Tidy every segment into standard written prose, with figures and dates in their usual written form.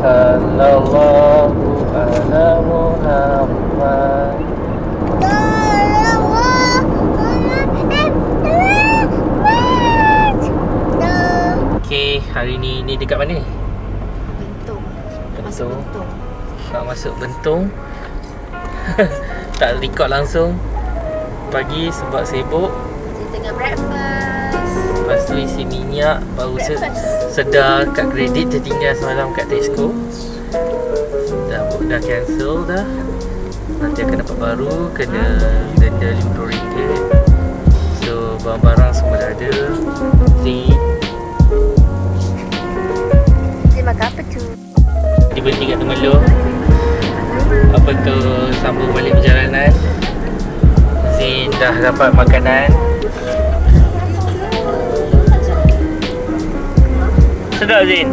Sallallahu ala Muhammad. Okay, hari ni dekat mana? Bentung. Masuk Bentung. Nak masuk Bentung. Tak record langsung pagi sebab sibuk. Kita tengah breakfast. Lepas tu isi minyak. Baru sedar kat kredit tertinggal semalam kat Tesco. Dah cancel dah. Nanti akan dapat baru. Kena denda RM50. So barang-barang semua dah ada. Dia makan apa tu? Dia berhenti kat Terengganu. Apa tu, sambung balik perjalanan. Zin dah dapat makanan. Sedap Zin?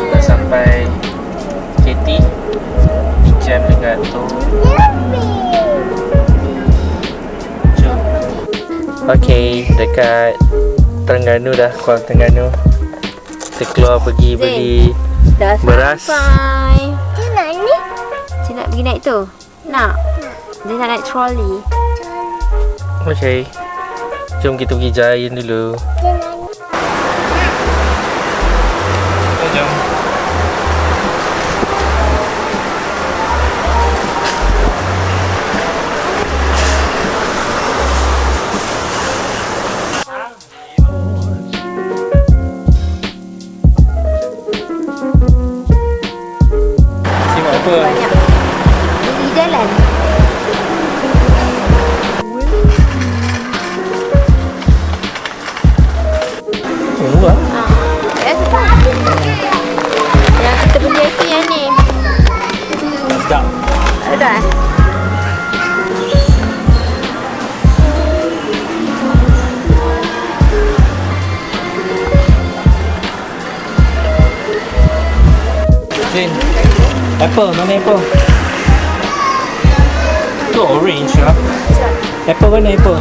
Dah sampai KT. Jam dengan tu. Jom. Okay, dekat Terengganu dah, Kuala Terengganu. Kita keluar pergi beli dah beras. Sampai. Cik nak pergi naik tu? Nak? Dia nak naik trolley. Okay, jom kita pergi Giant dulu. Jom. Simak apa? Banyak. Di jalan. Murah. Yang kita beli itu yang ni. Sedap. Ada. Zin, apple, mana apple? Tu orange lah. Apple mana apple?